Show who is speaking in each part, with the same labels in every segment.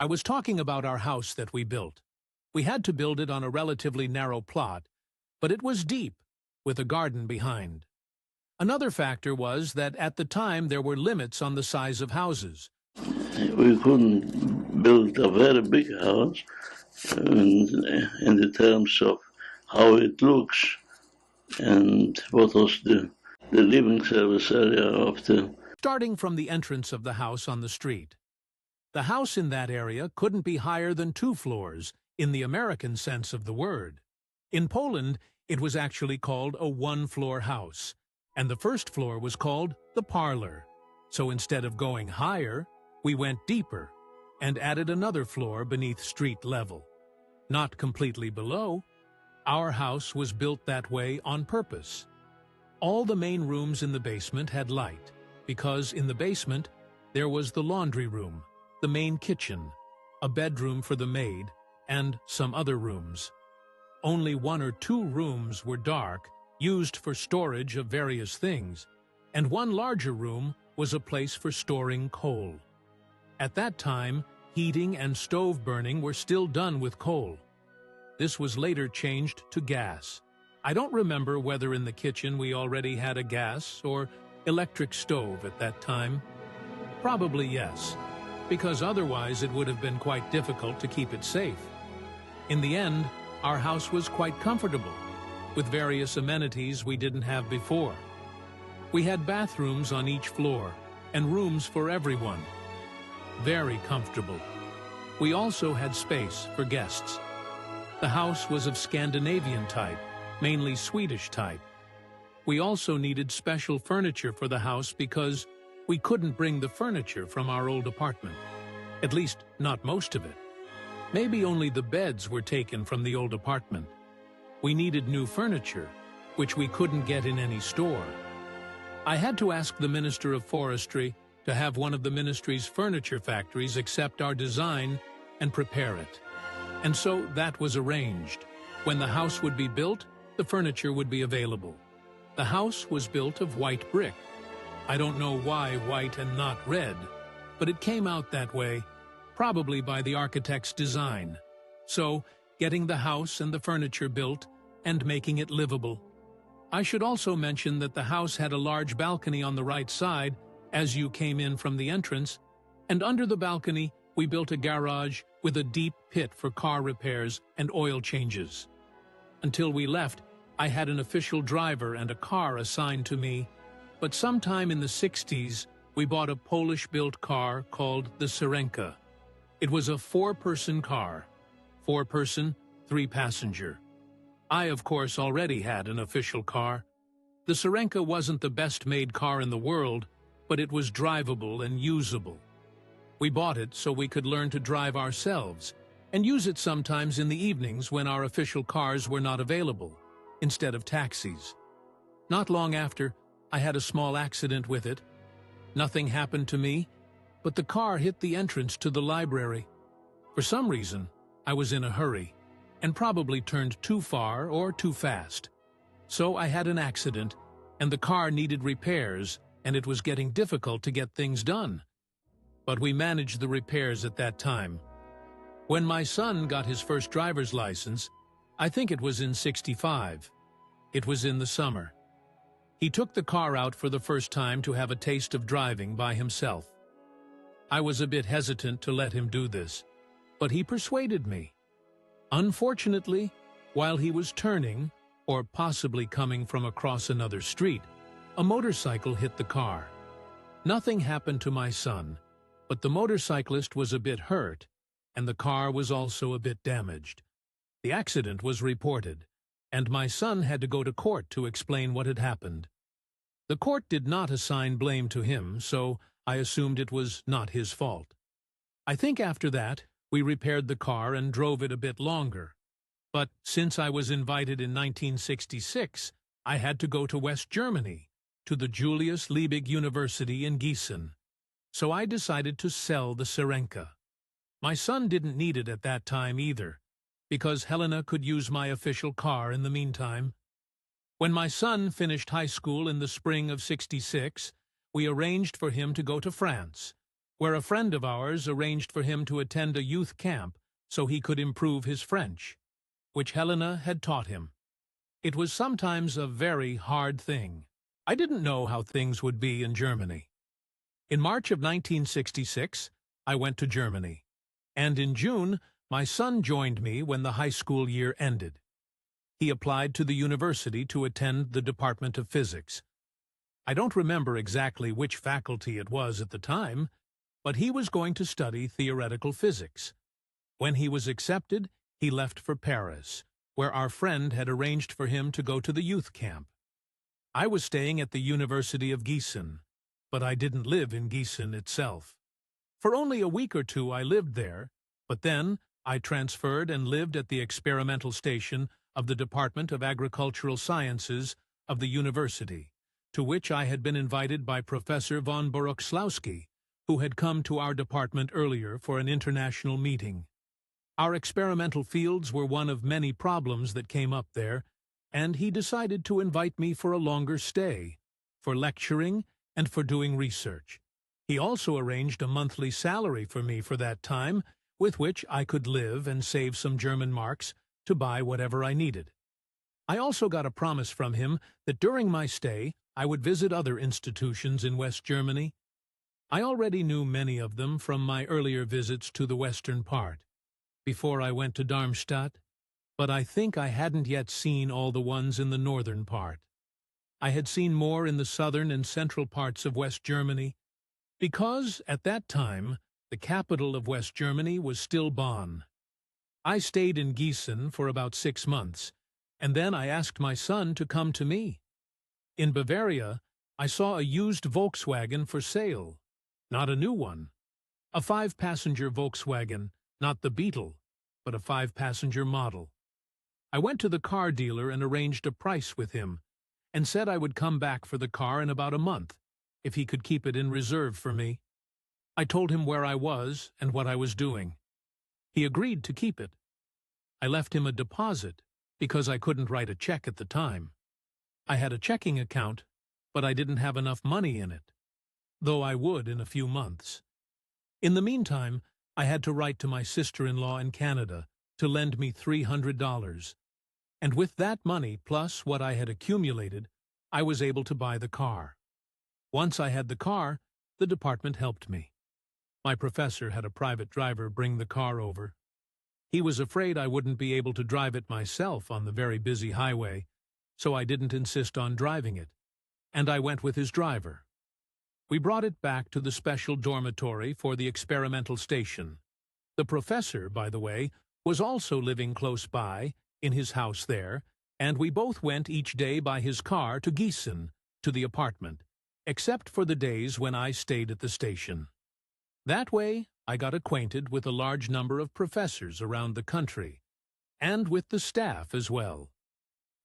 Speaker 1: I was talking about our house that we built. We had to build it on a relatively narrow plot, but it was deep, with a garden behind. Another factor was that at the time there were limits on the size of houses.
Speaker 2: We couldn't build a very big house in the terms of how it looks and what was the living service area of the.
Speaker 1: Starting from the entrance of the house on the street. The house in that area couldn't be higher than 2 floors, in the American sense of the word. In Poland, it was actually called a 1-floor house, and the first floor was called the parlor. So instead of going higher, we went deeper and added another floor beneath street level. Not completely below, our house was built that way on purpose. All the main rooms in the basement had light, because in the basement there was the laundry room, the main kitchen, a bedroom for the maid, and some other rooms. Only 1 or 2 rooms were dark, used for storage of various things, and one larger room was a place for storing coal. At that time, heating and stove burning were still done with coal. This was later changed to gas. I don't remember whether in the kitchen we already had a gas or electric stove at that time. Probably yes, because otherwise it would have been quite difficult to keep it safe. In the end, our house was quite comfortable, with various amenities we didn't have before. We had bathrooms on each floor, and rooms for everyone. Very comfortable. We also had space for guests. The house was of Scandinavian type, mainly Swedish type. We also needed special furniture for the house because we couldn't bring the furniture from our old apartment. At least, not most of it. Maybe only the beds were taken from the old apartment. We needed new furniture, which we couldn't get in any store. I had to ask the Minister of Forestry to have one of the ministry's furniture factories accept our design and prepare it. And so that was arranged. When the house would be built, the furniture would be available. The house was built of white brick. I don't know why white and not red, but it came out that way, probably by the architect's design. So, getting the house and the furniture built and making it livable. I should also mention that the house had a large balcony on the right side as you came in from the entrance, and under the balcony we built a garage with a deep pit for car repairs and oil changes. Until we left, I had an official driver and a car assigned to me, but sometime in the 60s, we bought a Polish-built car called the Syrenka. It was a 4-person car. 4-person, 3-passenger. I, of course, already had an official car. The Syrenka wasn't the best-made car in the world, but it was drivable and usable. We bought it so we could learn to drive ourselves and use it sometimes in the evenings when our official cars were not available, instead of taxis. Not long after, I had a small accident with it. Nothing happened to me, but the car hit the entrance to the library. For some reason, I was in a hurry and probably turned too far or too fast. So I had an accident, and the car needed repairs, and it was getting difficult to get things done. But we managed the repairs at that time. When my son got his first driver's license, I think it was in '65. It was in the summer. He took the car out for the first time to have a taste of driving by himself. I was a bit hesitant to let him do this, but he persuaded me. Unfortunately, while he was turning, or possibly coming from across another street, a motorcycle hit the car. Nothing happened to my son, but the motorcyclist was a bit hurt, and the car was also a bit damaged. The accident was reported, and my son had to go to court to explain what had happened. The court did not assign blame to him, so I assumed it was not his fault. I think after that, we repaired the car and drove it a bit longer. But since I was invited in 1966, I had to go to West Germany, to the Julius Liebig University in Giessen. So I decided to sell the Syrenka. My son didn't need it at that time either, because Helena could use my official car in the meantime. When my son finished high school in the spring of '66, we arranged for him to go to France, where a friend of ours arranged for him to attend a youth camp so he could improve his French, which Helena had taught him. It was sometimes a very hard thing. I didn't know how things would be in Germany. In March of 1966, I went to Germany, and in June, my son joined me when the high school year ended. He applied to the university to attend the Department of Physics. I don't remember exactly which faculty it was at the time, but he was going to study theoretical physics. When he was accepted, he left for Paris, where our friend had arranged for him to go to the youth camp. I was staying at the University of Giessen, but I didn't live in Giessen itself. For only a week or two I lived there, but then I transferred and lived at the experimental station of the Department of Agricultural Sciences of the university, to which I had been invited by Professor von Borokslawski, who had come to our department earlier for an international meeting. Our experimental fields were one of many problems that came up there, and he decided to invite me for a longer stay, for lecturing and for doing research. He also arranged a monthly salary for me for that time, with which I could live and save some German marks to buy whatever I needed. I also got a promise from him that during my stay I would visit other institutions in West Germany. I already knew many of them from my earlier visits to the western part, before I went to Darmstadt, but I think I hadn't yet seen all the ones in the northern part. I had seen more in the southern and central parts of West Germany, because, at that time, the capital of West Germany was still Bonn. I stayed in Gießen for about 6 months, and then I asked my son to come to me. In Bavaria, I saw a used Volkswagen for sale, not a new one. A 5-passenger Volkswagen, not the Beetle, but a 5-passenger model. I went to the car dealer and arranged a price with him, and said I would come back for the car in about a month, if he could keep it in reserve for me. I told him where I was and what I was doing. He agreed to keep it. I left him a deposit, because I couldn't write a check at the time. I had a checking account, but I didn't have enough money in it, though I would in a few months. In the meantime, I had to write to my sister-in-law in Canada to lend me $300, and with that money plus what I had accumulated, I was able to buy the car. Once I had the car, the department helped me. My professor had a private driver bring the car over. He was afraid I wouldn't be able to drive it myself on the very busy highway, so I didn't insist on driving it, and I went with his driver. We brought it back to the special dormitory for the experimental station. The professor, by the way, was also living close by, in his house there, and we both went each day by his car to Gießen, to the apartment, except for the days when I stayed at the station. That way, I got acquainted with a large number of professors around the country, and with the staff as well.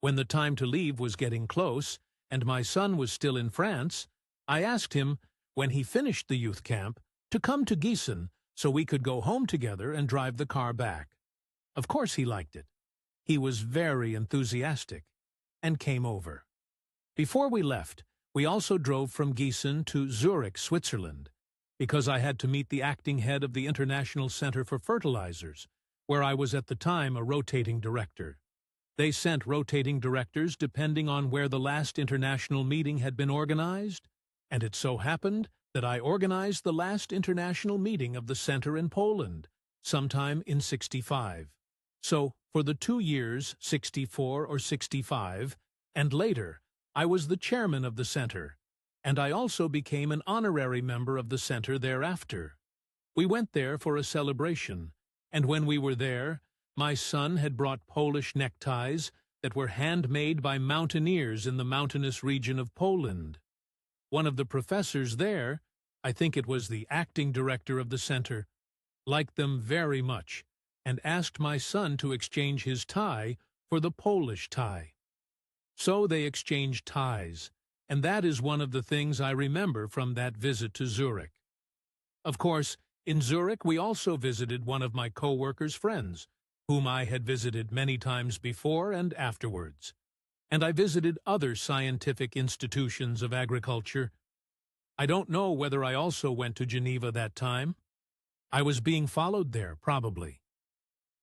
Speaker 1: When the time to leave was getting close, and my son was still in France, I asked him, when he finished the youth camp, to come to Gießen so we could go home together and drive the car back. Of course he liked it. He was very enthusiastic, and came over. Before we left, we also drove from Gießen to Zurich, Switzerland, because I had to meet the acting head of the International Center for Fertilizers, where I was at the time a rotating director. They sent rotating directors depending on where the last international meeting had been organized, and it so happened that I organized the last international meeting of the center in Poland, sometime in '65. So, for the 2 years, '64 or '65, and later, I was the chairman of the center, and I also became an honorary member of the center thereafter. We went there for a celebration, and when we were there, my son had brought Polish neckties that were handmade by mountaineers in the mountainous region of Poland. One of the professors there, I think it was the acting director of the center, liked them very much, and asked my son to exchange his tie for the Polish tie. So they exchanged ties, and that is one of the things I remember from that visit to Zurich. Of course, in Zurich we also visited one of my co-workers' friends, whom I had visited many times before and afterwards. And I visited other scientific institutions of agriculture. I don't know whether I also went to Geneva that time. I was being followed there, probably.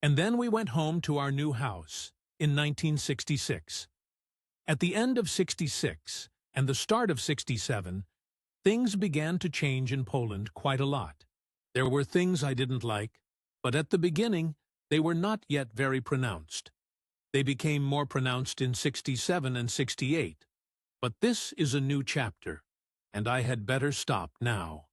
Speaker 1: And then we went home to our new house in 1966. At the end of 66 and the start of 67, things began to change in Poland quite a lot. There were things I didn't like, but at the beginning, they were not yet very pronounced. They became more pronounced in 67 and 68. But this is a new chapter, and I had better stop now.